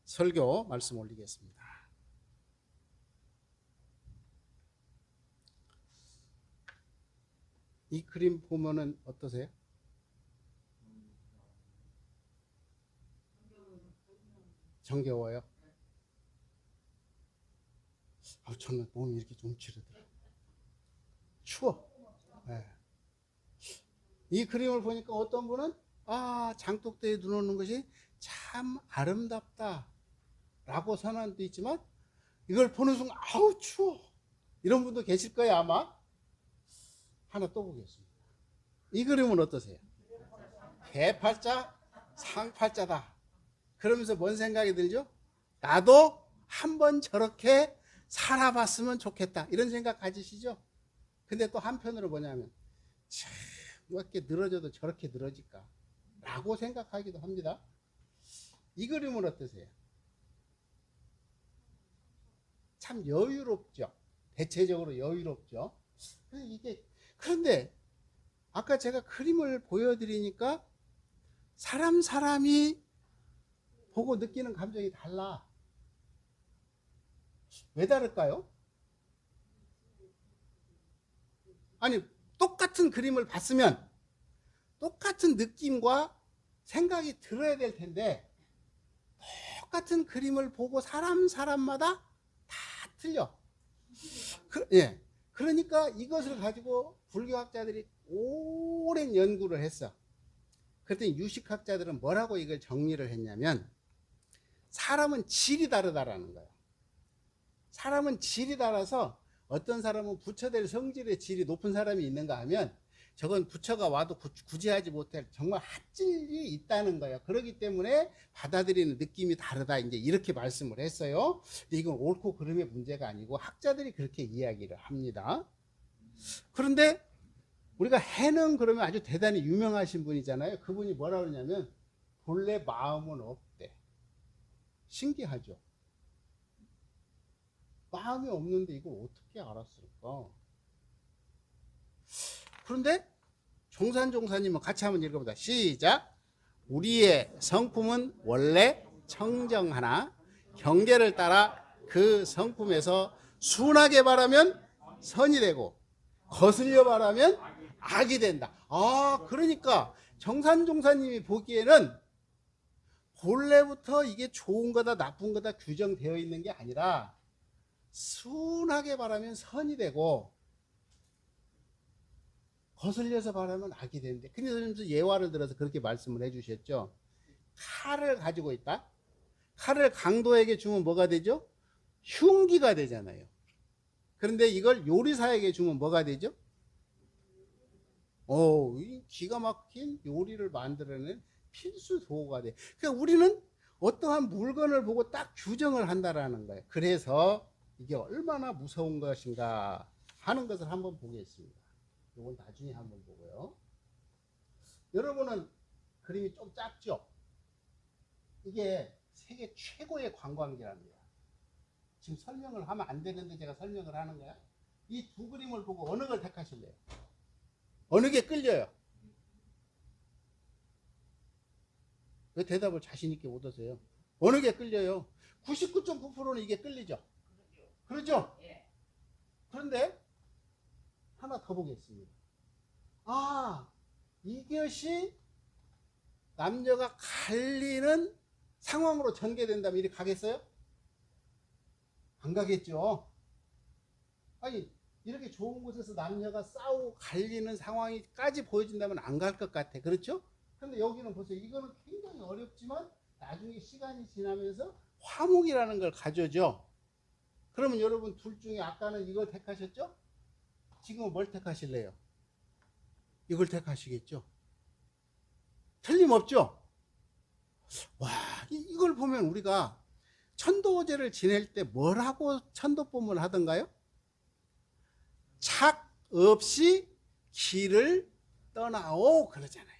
설교 말씀 올리겠습니다. 이 그림 보면은 어떠세요? 정겨워요? 저는 몸이 이렇게 좀 움츠러들어요. 추워. 네. 이 그림을 보니까 어떤 분은 장독대에 눈 오는 것이 참 아름답다 라고 선언도 있지만, 이걸 보는 순간 아우 추워 이런 분도 계실 거예요. 아마. 하나 또 보겠습니다. 이 그림은 어떠세요? 개팔자 상팔자다. 그러면서 뭔 생각이 들죠? 나도 한번 저렇게 살아봤으면 좋겠다 이런 생각 가지시죠? 근데 또 한편으로 뭐냐면 참 왜 이렇게 늘어져도 저렇게 늘어질까 라고 생각하기도 합니다. 이 그림은 어떠세요? 참 여유롭죠. 대체적으로 여유롭죠. 그런데 아까 제가 그림을 보여드리니까 사람이 보고 느끼는 감정이 달라. 왜 다를까요? 아니, 똑같은 그림을 봤으면 똑같은 느낌과 생각이 들어야 될 텐데, 똑같은 그림을 보고 사람마다 다 틀려. 그러니까 이것을 가지고 불교학자들이 오랜 연구를 했어. 그랬더니 유식학자들은 뭐라고 이걸 정리를 했냐면, 사람은 질이 다르다라는 거예요. 사람은 질이 달라서 어떤 사람은 부처될 성질의 질이 높은 사람이 있는가 하면, 저건 부처가 와도 구제하지 못할 정말 핫질이 있다는 거예요. 그렇기 때문에 받아들이는 느낌이 다르다, 이제 이렇게 말씀을 했어요. 근데 이건 옳고 그름의 문제가 아니고 학자들이 그렇게 이야기를 합니다. 그런데 우리가 해는 그러면 아주 대단히 유명하신 분이잖아요. 그분이 뭐라 그러냐면 본래 마음은 없대. 신기하죠. 마음이 없는데 이걸 어떻게 알았을까? 그런데 종산님은 같이 한번 읽어보자. 시작. 우리의 성품은 원래 청정하나 경계를 따라 그 성품에서 순하게 바라면 선이 되고 거슬려 바라면 악이 된다. 그러니까 정산종사님이 보기에는 본래부터 이게 좋은 거다 나쁜 거다 규정되어 있는 게 아니라 순하게 바라면 선이 되고 거슬려서 바라면 악이 되는데, 근데 예화를 들어서 그렇게 말씀을 해주셨죠. 칼을 가지고 있다. 칼을 강도에게 주면 뭐가 되죠? 흉기가 되잖아요. 그런데 이걸 요리사에게 주면 뭐가 되죠? 기가 막힌 요리를 만들어내는 필수 도구가 돼. 그러니까 우리는 어떠한 물건을 보고 딱 규정을 한다라는 거예요. 그래서 이게 얼마나 무서운 것인가 하는 것을 한번 보겠습니다. 이건 나중에 한번 보고요. 여러분은 그림이 좀 작죠? 이게 세계 최고의 관광지랍니다. 지금 설명을 하면 안 되는데 제가 설명을 하는 거야. 이 두 그림을 보고 어느 걸 택하실래요? 어느 게 끌려요? 왜 대답을 자신 있게 못 하세요? 어느 게 끌려요? 99.9%는 이게 끌리죠? 그렇죠? 그런데 하나 더 보겠습니다. 이것이 남녀가 갈리는 상황으로 전개된다면 이렇게 가겠어요? 안 가겠죠. 아니, 이렇게 좋은 곳에서 남녀가 싸우고 갈리는 상황이까지 보여준다면 안 갈 것 같아. 그렇죠? 근데 여기는 보세요. 이거는 굉장히 어렵지만 나중에 시간이 지나면서 화목이라는 걸 가져죠. 그러면 여러분 둘 중에 아까는 이걸 택하셨죠? 지금은 뭘 택하실래요? 이걸 택하시겠죠? 틀림없죠? 이걸 보면 우리가 천도제를 지낼 때 뭐라고 천도법문을 하던가요? 착 없이 길을 떠나오 그러잖아요.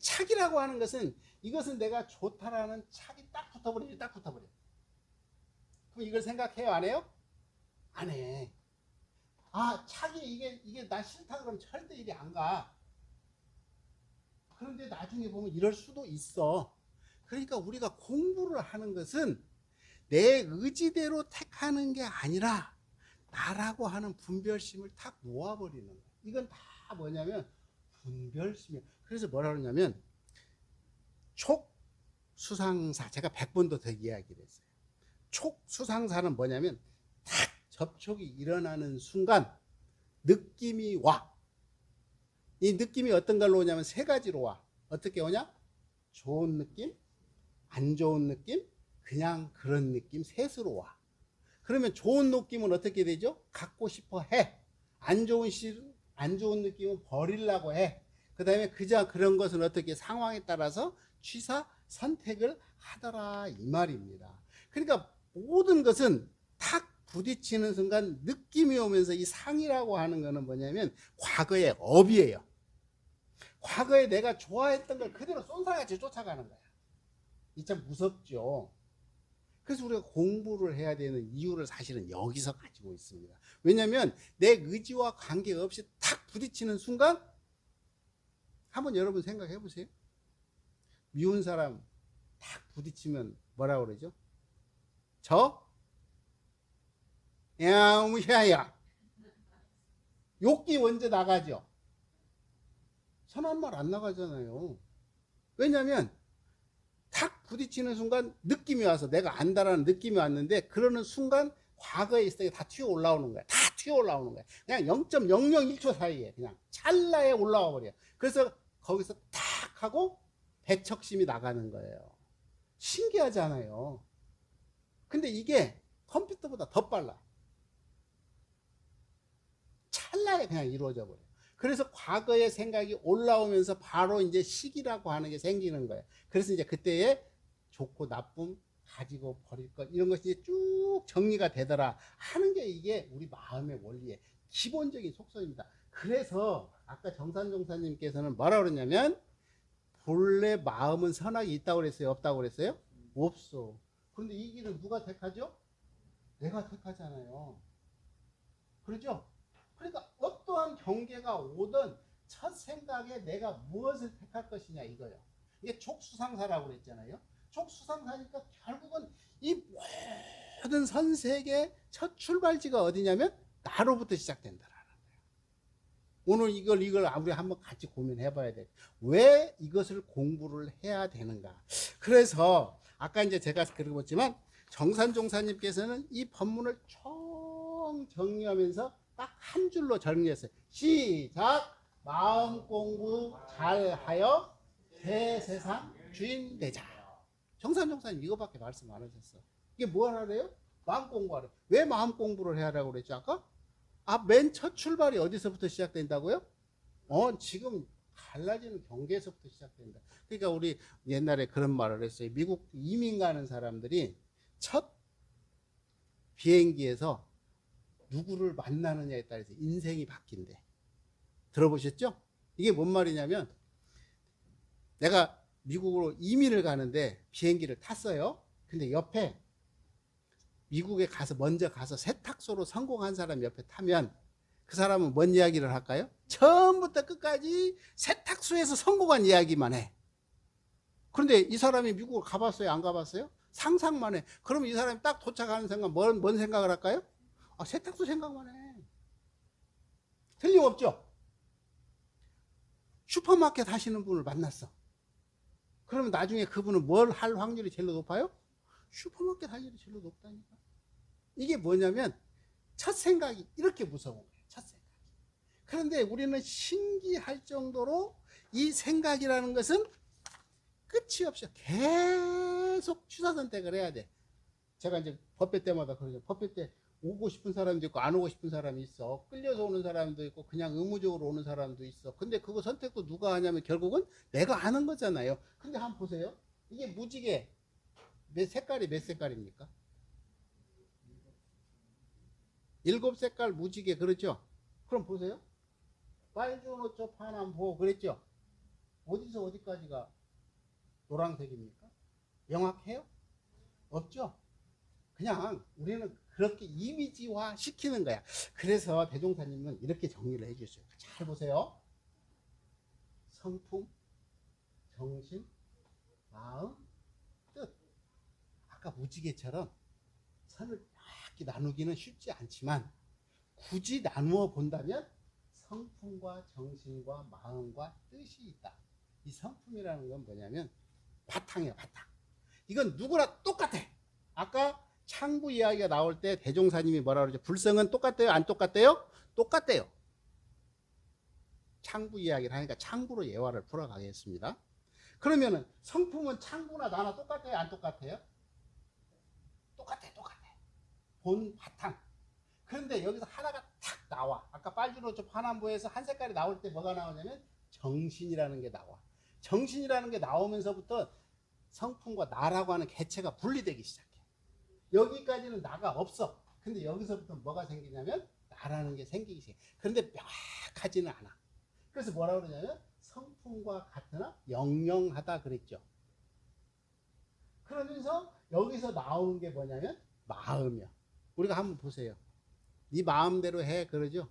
착이라고 하는 것은 이것은 내가 좋다라는 착이 딱 붙어버려. 그럼 이걸 생각해요? 안 해요? 안 해. 착이 이게 나 싫다 그러면 절대 이리 안 가. 그런데 나중에 보면 이럴 수도 있어. 그러니까 우리가 공부를 하는 것은 내 의지대로 택하는 게 아니라 나라고 하는 분별심을 탁 놓아버리는 거예요. 이건 다 뭐냐면 분별심이에요. 그래서 뭐라 그러냐면 촉수상사, 제가 100번도 더 이야기를 했어요. 촉수상사는 뭐냐면 탁 접촉이 일어나는 순간 느낌이 와. 이 느낌이 어떤 걸로 오냐면 세 가지로 와. 어떻게 오냐? 좋은 느낌, 안 좋은 느낌, 그냥 그런 느낌 셋으로 와. 그러면 좋은 느낌은 어떻게 되죠? 갖고 싶어 해. 안 좋은 느낌은 버리려고 해. 그 다음에 그런 것은 어떻게 상황에 따라서 취사 선택을 하더라 이 말입니다. 그러니까 모든 것은 탁 부딪히는 순간 느낌이 오면서 이 상이라고 하는 거는 뭐냐면 과거의 업이에요. 과거에 내가 좋아했던 걸 그대로 쏜살같이 쫓아가는 거야. 이 참 무섭죠. 그래서 우리가 공부를 해야 되는 이유를 사실은 여기서 가지고 있습니다. 왜냐하면 내 의지와 관계없이 탁 부딪히는 순간 한번 여러분 생각해 보세요. 미운 사람 탁 부딪히면 뭐라고 그러죠? 야무샤야 욕기 먼저 나가죠. 선한 말 안 나가잖아요. 왜냐하면 탁 부딪히는 순간 느낌이 와서 내가 안다라는 느낌이 왔는데 그러는 순간 과거에 있을 때 다 튀어 올라오는 거야. 다 튀어 올라오는 거야. 그냥 0.001초 사이에 그냥 찰나에 올라와 버려. 그래서 거기서 탁 하고 배척심이 나가는 거예요. 신기하잖아요. 근데 이게 컴퓨터보다 더 빨라. 찰나에 그냥 이루어져 버려. 그래서 과거의 생각이 올라오면서 바로 이제 시기라고 하는 게 생기는 거예요. 그래서 이제 그때의 좋고 나쁨, 가지고 버릴 것, 이런 것이 이제 쭉 정리가 되더라 하는 게 이게 우리 마음의 원리의 기본적인 속성입니다. 그래서 아까 정산종사님께서는 뭐라 그러냐면 본래 마음은 선악이 있다고 그랬어요? 없다고 그랬어요? 없어. 그런데 이 길은 누가 택하죠? 내가 택하잖아요. 그렇죠? 그러니까 어떠한 경계가 오든 첫 생각에 내가 무엇을 택할 것이냐 이거예요. 이게 촉수상사라고 그랬잖아요. 촉수상사니까 결국은 이 모든 선색의 첫 출발지가 어디냐면 나로부터 시작된다라는 거예요. 오늘 이걸 우리 한번 같이 고민해 봐야 돼. 왜 이것을 공부를 해야 되는가? 그래서 아까 이제 제가 그러고 있지만 정산종사님께서는 이 법문을 총 정리하면서 딱 한 줄로 정리했어요. 시작! 마음 공부 잘하여 대세상 주인 되자. 정산종사님 이거밖에 말씀 안 하셨어. 이게 뭐 하래요? 마음 공부하래. 왜 마음 공부를 해야라고 그랬죠 아까? 맨 첫 출발이 어디서부터 시작된다고요? 지금 갈라지는 경계에서부터 시작된다. 그러니까 우리 옛날에 그런 말을 했어요. 미국 이민 가는 사람들이 첫 비행기에서 누구를 만나느냐에 따라서 인생이 바뀐대. 들어보셨죠? 이게 뭔 말이냐면 내가 미국으로 이민을 가는데 비행기를 탔어요. 근데 옆에 미국에 먼저 가서 세탁소로 성공한 사람 옆에 타면 그 사람은 뭔 이야기를 할까요? 처음부터 끝까지 세탁소에서 성공한 이야기만 해. 그런데 이 사람이 미국을 가봤어요? 안 가봤어요? 상상만 해. 그러면 이 사람이 딱 도착하는 순간 뭔 생각을 할까요? 세탁소 생각만 해. 틀림없죠? 슈퍼마켓 하시는 분을 만났어. 그러면 나중에 그분은 뭘 할 확률이 제일 높아요? 슈퍼마켓 할 일이 제일 높다니까. 이게 뭐냐면 첫 생각이 이렇게 무서운 거예요. 첫 생각이. 그런데 우리는 신기할 정도로 이 생각이라는 것은 끝이 없어. 계속 취사 선택을 해야 돼. 제가 이제 법회 때마다 그러죠. 법회 때 오고 싶은 사람도 있고 안 오고 싶은 사람이 있어. 끌려서 오는 사람도 있고 그냥 의무적으로 오는 사람도 있어. 근데 그거 선택도 누가 하냐면 결국은 내가 아는 거잖아요. 근데 한번 보세요. 이게 무지개 몇 색깔입니까? 7색깔 무지개 그렇죠? 그럼 보세요. 빨주노초 파남보 그랬죠? 어디서 어디까지가 노란색입니까? 명확해요? 없죠? 그냥 우리는 그렇게 이미지화 시키는 거야. 그래서 대종사님은 이렇게 정리를 해주셨어요. 잘 보세요. 성품, 정신, 마음, 뜻. 아까 무지개처럼 선을 정확히 나누기는 쉽지 않지만 굳이 나누어 본다면 성품과 정신과 마음과 뜻이 있다. 이 성품이라는 건 뭐냐면 바탕이야, 바탕. 이건 누구나 똑같아. 아까 창부 이야기가 나올 때 대종사님이 뭐라 그러죠? 불성은 똑같대요? 안 똑같대요? 똑같대요. 창부 이야기를 하니까 창부로 예화를 풀어가겠습니다. 그러면은 성품은 창부나 나나 똑같아요? 안 똑같아요? 똑같아, 똑같아. 본 바탕. 그런데 여기서 하나가 탁 나와. 아까 빨주노초 파남보에서 한 색깔이 나올 때 뭐가 나오냐면 정신이라는 게 나와. 정신이라는 게 나오면서부터 성품과 나라고 하는 개체가 분리되기 시작해. 여기까지는 나가 없어. 근데 여기서부터 뭐가 생기냐면 나라는 게 생기기 시작해. 그런데 명확하지는 않아. 그래서 뭐라고 그러냐면 성품과 같으나 영영하다 그랬죠. 그러면서 여기서 나오는 게 뭐냐면 마음이야. 우리가 한번 보세요. 네 마음대로 해 그러죠.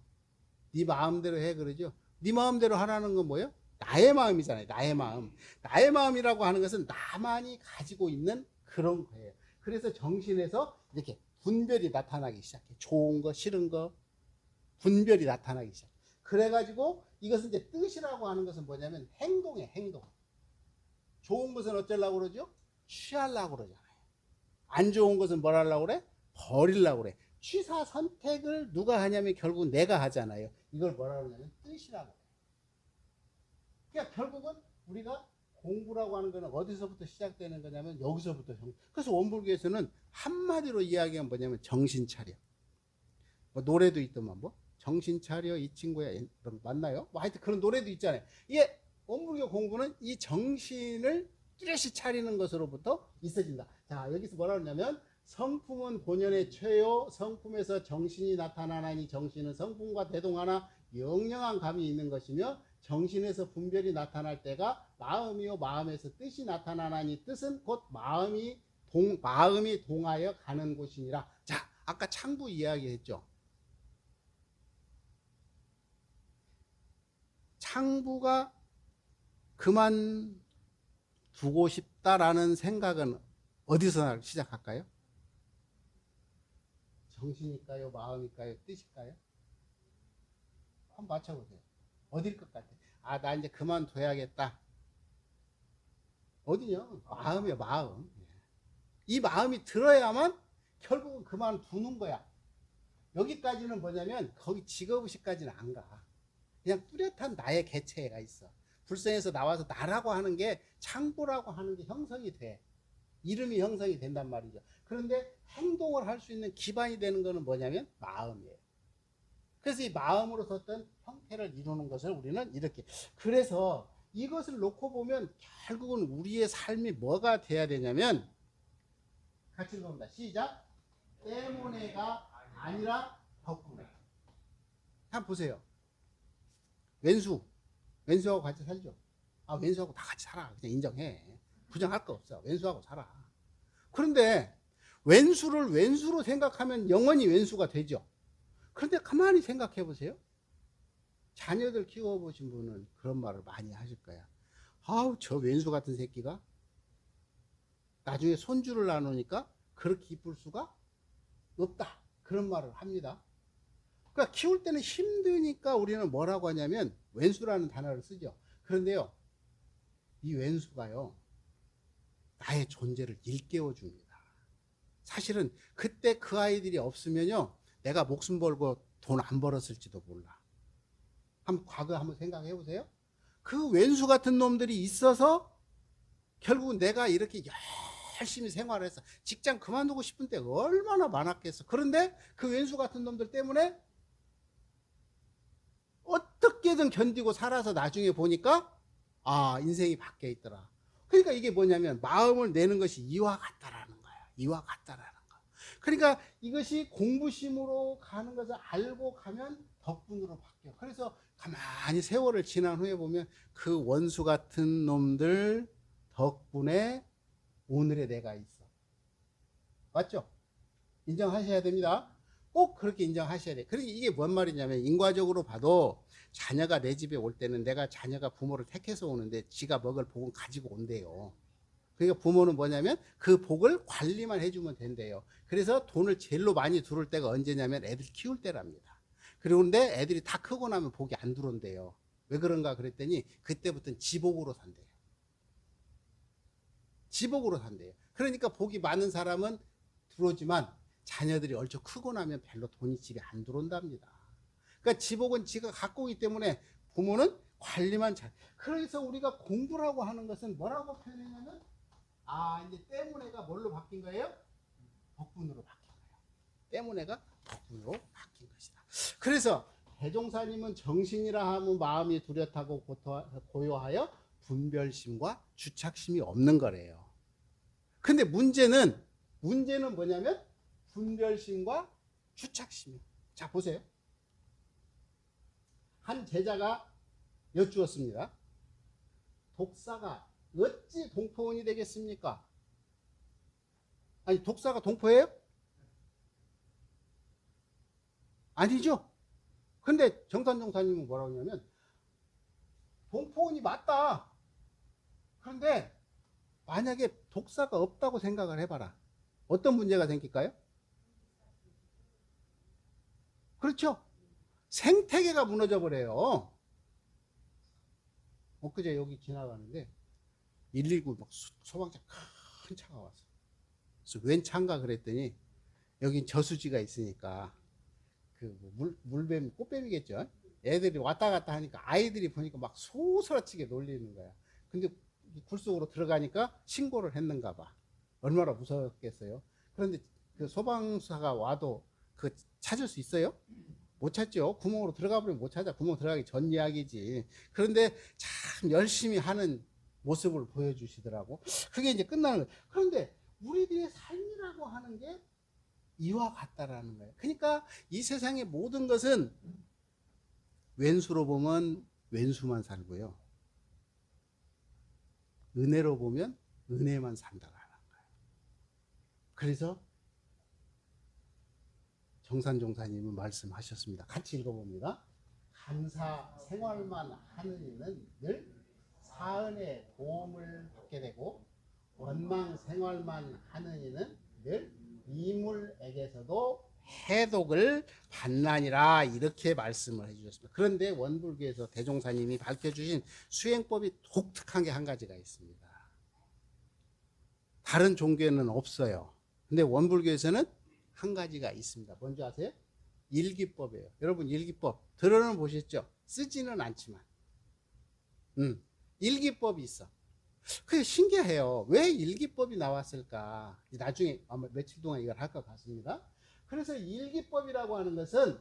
네 마음대로 해 그러죠. 네 마음대로 하라는 건 뭐예요? 나의 마음이잖아요. 나의 마음. 나의 마음이라고 하는 것은 나만이 가지고 있는 그런 거예요. 그래서 정신에서 이렇게 분별이 나타나기 시작해. 좋은 거, 싫은 거, 분별이 나타나기 시작해. 그래가지고 이것은 이제 뜻이라고 하는 것은 뭐냐면 행동이에요, 행동. 좋은 것은 어쩌려고 그러죠? 취하려고 그러잖아요. 안 좋은 것은 뭘 하려고 그래? 버리려고 그래. 취사 선택을 누가 하냐면 결국 내가 하잖아요. 이걸 뭐라 그러냐면 뜻이라고 해요. 그러니까 결국은 우리가 공부라고 하는 거는 어디서부터 시작되는 거냐면 여기서부터. 그래서 원불교에서는 한마디로 이야기하면 뭐냐면 정신 차려. 뭐 노래도 있더만 뭐 정신 차려 이 친구야 맞나요? 뭐 하여튼 그런 노래도 있잖아요. 이게 원불교 공부는 이 정신을 뚜렷이 차리는 것으로부터 있어진다. 자, 여기서 뭐라 그러냐면 성품은 본연의 최요, 성품에서 정신이 나타나나니 정신은 성품과 대동하나 영영한 감이 있는 것이며 정신에서 분별이 나타날 때가 마음이요, 마음에서 뜻이 나타나나니 뜻은 곧 마음이 동하여 가는 곳이니라. 자, 아까 창부 이야기했죠. 창부가 그만두고 싶다라는 생각은 어디서 시작할까요? 정신일까요? 마음일까요? 뜻일까요? 한번 맞춰보세요. 어딜 것 같아? 아, 나 이제 그만둬야겠다. 어디냐? 마음이야, 마음. 이 마음이 들어야만 결국은 그만두는 거야. 여기까지는 뭐냐면 거기 직업의식까지는 안 가. 그냥 뚜렷한 나의 개체가 있어. 불성에서 나와서 나라고 하는 게 창부라고 하는 게 형성이 돼. 이름이 형성이 된단 말이죠. 그런데 행동을 할 수 있는 기반이 되는 거는 뭐냐면 마음이에요. 그래서 이 마음으로서 어떤 형태를 이루는 것을 우리는 이렇게. 그래서 이것을 놓고 보면 결국은 우리의 삶이 뭐가 돼야 되냐면 같이 읽어봅니다. 시작. 때문에가 아니라 덕분에. 한번 보세요. 왼수하고 같이 살죠. 아, 왼수하고 다 같이 살아. 그냥 인정해. 부정할 거 없어. 왼수하고 살아. 그런데 왼수를 왼수로 생각하면 영원히 왼수가 되죠. 그런데 가만히 생각해 보세요. 자녀들 키워보신 분은 그런 말을 많이 하실 거야. 아우, 저 왼수 같은 새끼가 나중에 손주를 나누니까 그렇게 이쁠 수가 없다. 그런 말을 합니다. 그러니까 키울 때는 힘드니까 우리는 뭐라고 하냐면 왼수라는 단어를 쓰죠. 그런데요, 이 왼수가요, 나의 존재를 일깨워 줍니다. 사실은 그때 그 아이들이 없으면요, 내가 목숨 걸고 돈 안 벌었을지도 몰라. 과거 한번 생각해 보세요. 그 왼수 같은 놈들이 있어서 결국은 내가 이렇게 열심히 생활을 했어. 직장 그만두고 싶은 때가 얼마나 많았겠어. 그런데 그 왼수 같은 놈들 때문에 어떻게든 견디고 살아서 나중에 보니까 아, 인생이 바뀌어 있더라. 그러니까 이게 뭐냐면 마음을 내는 것이 이와 같다라는 거야. 이와 같다라는 거. 그러니까 이것이 공부심으로 가는 것을 알고 가면 덕분으로 바뀌어. 그래서 가만히 세월을 지난 후에 보면 그 원수 같은 놈들 덕분에 오늘의 내가 있어. 맞죠? 인정하셔야 됩니다. 꼭 그렇게 인정하셔야 돼. 그러니까 이게 뭔 말이냐면 인과적으로 봐도 자녀가 내 집에 올 때는 내가 자녀가 부모를 택해서 오는데 지가 먹을 복은 가지고 온대요. 그러니까 부모는 뭐냐면 그 복을 관리만 해주면 된대요. 그래서 돈을 제일로 많이 들을 때가 언제냐면 애들 키울 때랍니다. 그런데 애들이 다 크고 나면 복이 안 들어온대요. 왜 그런가 그랬더니 그때부터는 지복으로 산대요. 지복으로 산대요. 그러니까 복이 많은 사람은 들어오지만 자녀들이 얼추 크고 나면 별로 돈이 집에 안 들어온답니다. 그러니까 지복은 지가 갖고 오기 때문에 부모는 관리만 잘. 그래서 우리가 공부라고 하는 것은 뭐라고 표현했냐면 이제 때문에가 뭘로 바뀐 거예요? 복분으로 바뀐 거예요. 때문에가 복분으로 바뀐 것이다. 그래서 대종사님은 정신이라 하면 마음이 뚜렷하고 고요하여 분별심과 주착심이 없는 거래요. 근데 문제는 뭐냐면 분별심과 주착심이에요. 자, 보세요. 한 제자가 여쭈었습니다. 독사가 어찌 동포원이 되겠습니까? 아니, 독사가 동포예요? 아니죠. 근데 정산종사님은 뭐라고 하냐면 동포원이 맞다. 그런데 만약에 독사가 없다고 생각을 해봐라. 어떤 문제가 생길까요? 그렇죠. 생태계가 무너져 버려요. 엊그제 여기 지나가는데 119 막 소방차 큰 차가 왔어. 그래서 웬 차인가 그랬더니 여긴 저수지가 있으니까 그 물뱀, 꽃뱀이겠죠. 애들이 왔다 갔다 하니까 아이들이 보니까 막 소스라치게 놀리는 거야. 근데 굴 속으로 들어가니까 신고를 했는가 봐. 얼마나 무서웠겠어요. 그런데 그 소방사가 와도 그 찾을 수 있어요? 못 찾죠. 구멍으로 들어가 버리면 못 찾아. 구멍 들어가기 전 이야기지. 그런데 참 열심히 하는 모습을 보여주시더라고. 그게 이제 끝나는 거예요. 그런데 우리들의 삶이라고 하는 게 이와 같다라는 거예요. 그러니까 이 세상의 모든 것은 왼수로 보면 왼수만 살고요. 은혜로 보면 은혜만 산다라는 거예요. 그래서 정산종사님은 말씀하셨습니다. 같이 읽어봅니다. 감사 생활만 하는 이는 늘 사은의 도움을 받게 되고 원망 생활만 하는 이는 늘 이물에게서도 해독을 받나니라 이렇게 말씀을 해주셨습니다. 그런데 원불교에서 대종사님이 밝혀주신 수행법이 독특한 게 한 가지가 있습니다. 다른 종교에는 없어요. 근데 원불교에서는 한 가지가 있습니다. 뭔지 아세요? 일기법이에요. 여러분 일기법 들어는 보셨죠? 쓰지는 않지만 일기법이 있어. 그게 신기해요. 왜 일기법이 나왔을까? 나중에 아마 며칠 동안 이걸 할 것 같습니다. 그래서 일기법이라고 하는 것은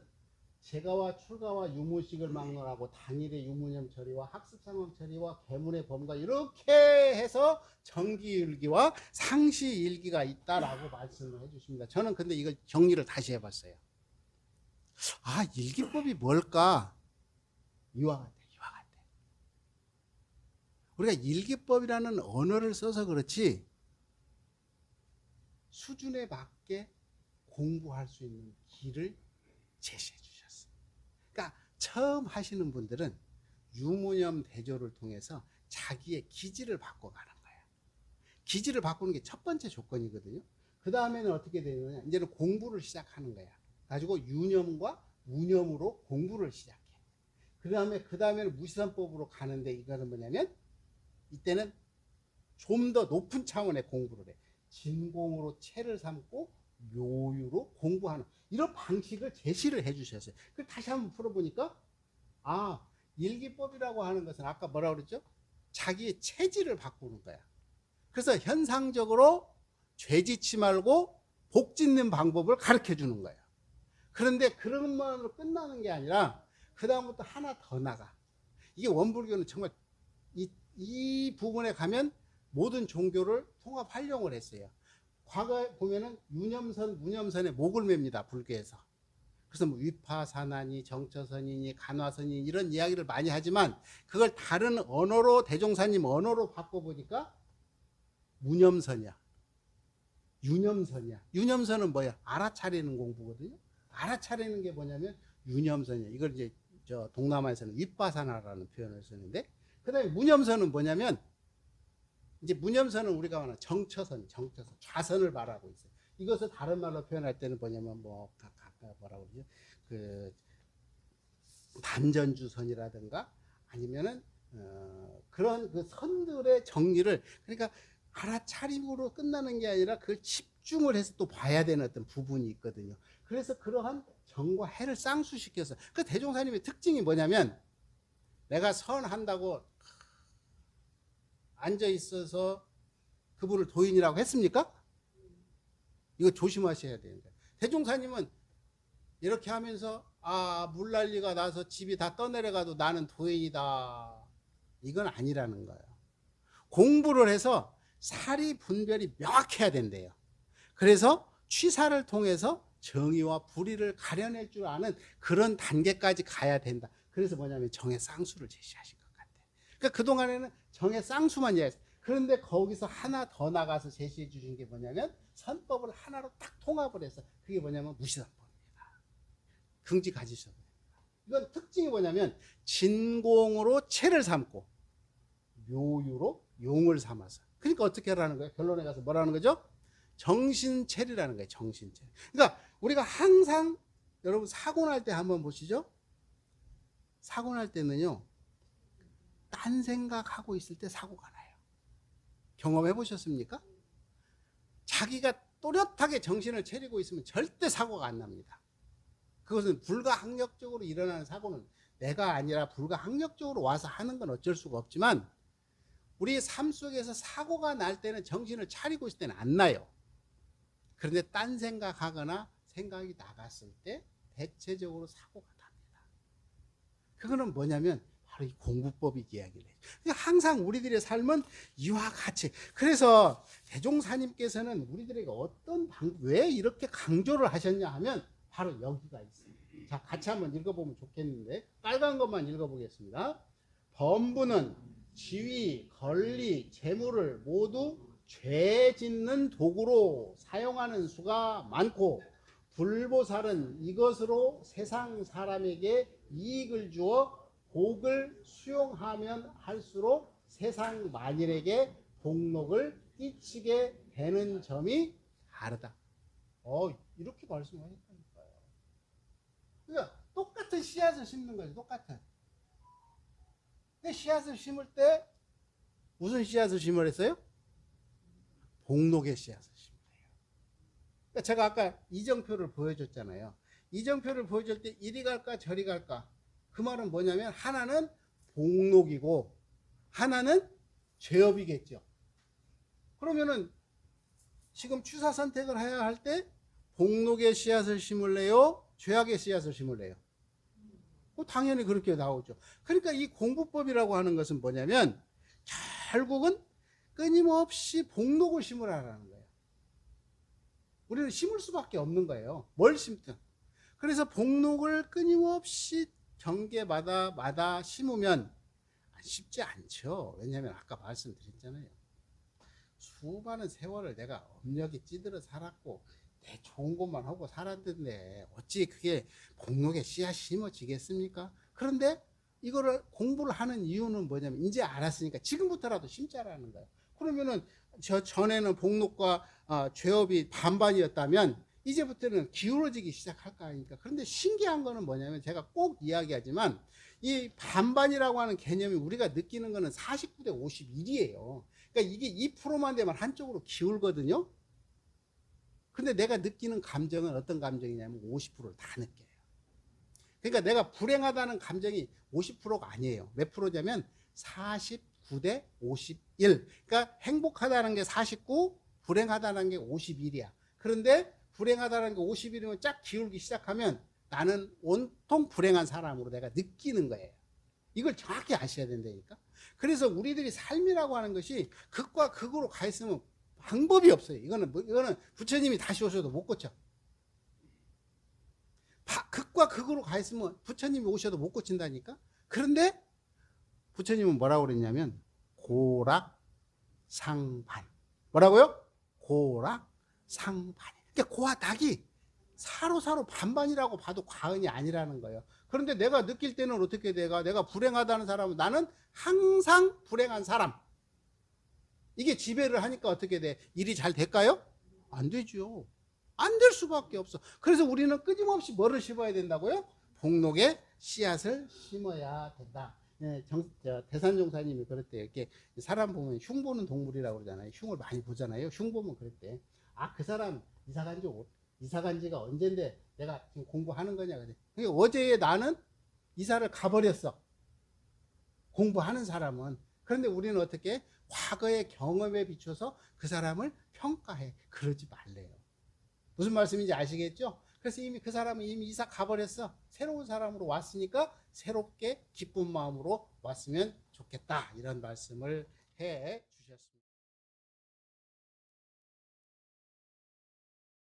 제가와 출가와 유무식을 막론하고 당일의 유무념 처리와 학습상황 처리와 계문의 범과 이렇게 해서 정기일기와 상시일기가 있다라고 말씀을 해주십니다. 저는 근데 이걸 정리를 다시 해봤어요. 일기법이 뭘까? 이와 같아. 우리가 일기법이라는 언어를 써서 그렇지 수준에 맞게 공부할 수 있는 길을 제시해 주셨어요. 그러니까 처음 하시는 분들은 유무념 대조를 통해서 자기의 기질을 바꿔가는 거예요. 기질을 바꾸는 게 첫 번째 조건이거든요. 그 다음에는 어떻게 되느냐, 이제는 공부를 시작하는 거야. 가지고 유념과 무념으로 공부를 시작해. 그 다음에는 무시산법으로 가는데 이거는 뭐냐면 이때는 좀 더 높은 차원의 공부를 해. 진공으로 체를 삼고 묘유로 공부하는 이런 방식을 제시를 해 주셨어요. 그걸 다시 한번 풀어보니까 일기법이라고 하는 것은 아까 뭐라고 그랬죠? 자기의 체질을 바꾸는 거야. 그래서 현상적으로 죄짓지 말고 복 짓는 방법을 가르쳐 주는 거야. 그런데 그런 것만으로 끝나는 게 아니라 그 다음부터 하나 더 나가. 이게 원불교는 정말 이 부분에 가면 모든 종교를 통합 활용을 했어요. 과거에 보면은 유념선, 무념선에 목을 맵니다. 불교에서. 그래서 뭐 위파산하니 정처선이니 간화선이니 이런 이야기를 많이 하지만 그걸 다른 언어로 대종사님 언어로 바꿔보니까 무념선이야. 유념선이야. 유념선은 뭐야? 알아차리는 공부거든요. 알아차리는 게 뭐냐면 유념선이야. 이걸 이제 동남아에서는 윗바사나라는 표현을 쓰는데, 그 다음에 무념선은 뭐냐면 이제 무념선은 우리가 말하는 정처선, 좌선을 말하고 있어요. 이것을 다른 말로 표현할 때는 뭐냐면 뭐라고 그러죠? 그 단전주선이라든가 아니면은 그런 그 선들의 정리를, 그러니까 알아차림으로 끝나는 게 아니라 그걸 집중을 해서 또 봐야 되는 어떤 부분이 있거든요. 그래서 그러한 정과 해를 쌍수시켜서, 그 대종사님의 특징이 뭐냐면, 내가 선한다고 앉아 있어서 그분을 도인이라고 했습니까? 이거 조심하셔야 되는 거예요. 대종사님은 이렇게 하면서 물난리가 나서 집이 다 떠내려가도 나는 도인이다, 이건 아니라는 거예요. 공부를 해서 사리 분별이 명확해야 된대요. 그래서 취사를 통해서 정의와 불의를 가려낼 줄 아는 그런 단계까지 가야 된다. 그래서 뭐냐면 정의 쌍수를 제시하신 것 같아요. 그러니까 그동안에는 정의 쌍수만 이야기했어요. 그런데 거기서 하나 더 나가서 제시해 주신 게 뭐냐면 선법을 하나로 딱 통합을 해서, 그게 뭐냐면 무시선법입니다. 긍지 가지셔도 됩니다. 이건 특징이 뭐냐면 진공으로 체를 삼고 묘유로 용을 삼아서, 그러니까 어떻게 하라는 거예요? 결론에 가서 뭐라는 거죠? 정신체리라는 거예요. 정신체. 그러니까 우리가 항상, 여러분 사고 날 때 한번 보시죠. 사고 날 때는요, 딴 생각하고 있을 때 사고가 나요. 경험해 보셨습니까? 자기가 또렷하게 정신을 차리고 있으면 절대 사고가 안 납니다. 그것은 불가항력적으로 일어나는 사고는 내가 아니라 불가항력적으로 와서 하는 건 어쩔 수가 없지만, 우리 삶 속에서 사고가 날 때는 정신을 차리고 있을 때는 안 나요. 그런데 딴 생각하거나 생각이 나갔을 때 대체적으로 사고가 납니다. 그거는 뭐냐면 바로 이 공부법이 이야기를 해요. 항상 우리들의 삶은 이와 같이, 그래서 대종사님께서는 우리들에게 왜 이렇게 강조를 하셨냐 하면 바로 여기가 있습니다. 자, 같이 한번 읽어보면 좋겠는데, 빨간 것만 읽어보겠습니다. 범부는 지위, 권리, 재물을 모두 죄 짓는 도구로 사용하는 수가 많고, 불보살은 이것으로 세상 사람에게 이익을 주어 복을 수용하면 할수록 세상 만인에게 복록을 끼치게 되는 점이 다르다. 이렇게 말씀하셨다니까요. 그러니까 똑같은 씨앗을 심는 거죠. 똑같은. 근데 씨앗을 심을 때 무슨 씨앗을 심으랬어요? 복록의 씨앗을 심으래요. 그러니까 제가 아까 이정표를 보여줬잖아요. 이정표를 보여줄 때 이리 갈까 저리 갈까, 그 말은 뭐냐면 하나는 복록이고 하나는 죄업이겠죠. 그러면은 지금 취사 선택을 해야 할 때 복록의 씨앗을 심을래요, 죄악의 씨앗을 심을래요? 당연히 그렇게 나오죠. 그러니까 이 공부법이라고 하는 것은 뭐냐면 결국은 끊임없이 복록을 심으라는 거예요. 우리는 심을 수밖에 없는 거예요. 뭘 심든. 그래서 복록을 끊임없이 경계마다 심으면 쉽지 않죠. 왜냐하면 아까 말씀드렸잖아요. 수많은 세월을 내가 엄력이 찌들어 살았고 내 좋은 것만 하고 살았는데 어찌 그게 복록의 씨앗이 심어지겠습니까? 그런데 이거를 공부를 하는 이유는 뭐냐면 이제 알았으니까 지금부터라도 심자라는 거예요. 그러면은 전에는 복록과 죄업이 반반이었다면 이제부터는 기울어지기 시작할 거 아닙니까? 그런데 신기한 거는 뭐냐면 제가 꼭 이야기하지만 이 반반이라고 하는 개념이 우리가 느끼는 거는 49대 51이에요. 그러니까 이게 2%만 되면 한쪽으로 기울거든요. 근데 내가 느끼는 감정은 어떤 감정이냐면 50%를 다 느껴요. 그러니까 내가 불행하다는 감정이 50%가 아니에요. 몇 프로냐면 49대 51. 그러니까 행복하다는 게 49, 불행하다는 게 51이야. 그런데 불행하다는 게 51이면 쫙 기울기 시작하면 나는 온통 불행한 사람으로 내가 느끼는 거예요. 이걸 정확히 아셔야 된다니까. 그래서 우리들이 삶이라고 하는 것이 극과 극으로 가 있으면 방법이 없어요. 이거는 부처님이 다시 오셔도 못 고쳐. 극과 극으로 가 있으면 부처님이 오셔도 못 고친다니까. 그런데 부처님은 뭐라고 그랬냐면 고락상반. 뭐라고요? 고락상반. 그러니까 고와 낙이 사로사로 반반이라고 봐도 과언이 아니라는 거예요. 그런데 내가 느낄 때는 어떻게 내가 불행하다는 사람은 나는 항상 불행한 사람. 이게 지배를 하니까 어떻게 돼? 일이 잘 될까요? 안 되죠. 안 될 수밖에 없어. 그래서 우리는 끊임없이 뭐를 심어야 된다고요? 복록의 씨앗을 심어야 된다. 예, 대산종사님이 그랬대요. 이렇게 사람 보면 흉 보는 동물이라고 그러잖아요. 흉을 많이 보잖아요. 흉 보면 그랬대. 아, 그 사람 이사 간 지가 언젠데 내가 지금 공부하는 거냐 그래. 그러니까 어제의 나는 이사를 가버렸어. 공부하는 사람은. 그런데 우리는 어떻게 과거의 경험에 비춰서 그 사람을 평가해. 그러지 말래요. 무슨 말씀인지 아시겠죠? 그래서 이미 그 사람은 이미 이사 가버렸어. 새로운 사람으로 왔으니까 새롭게 기쁜 마음으로 왔으면 좋겠다. 이런 말씀을 해 주셨습니다.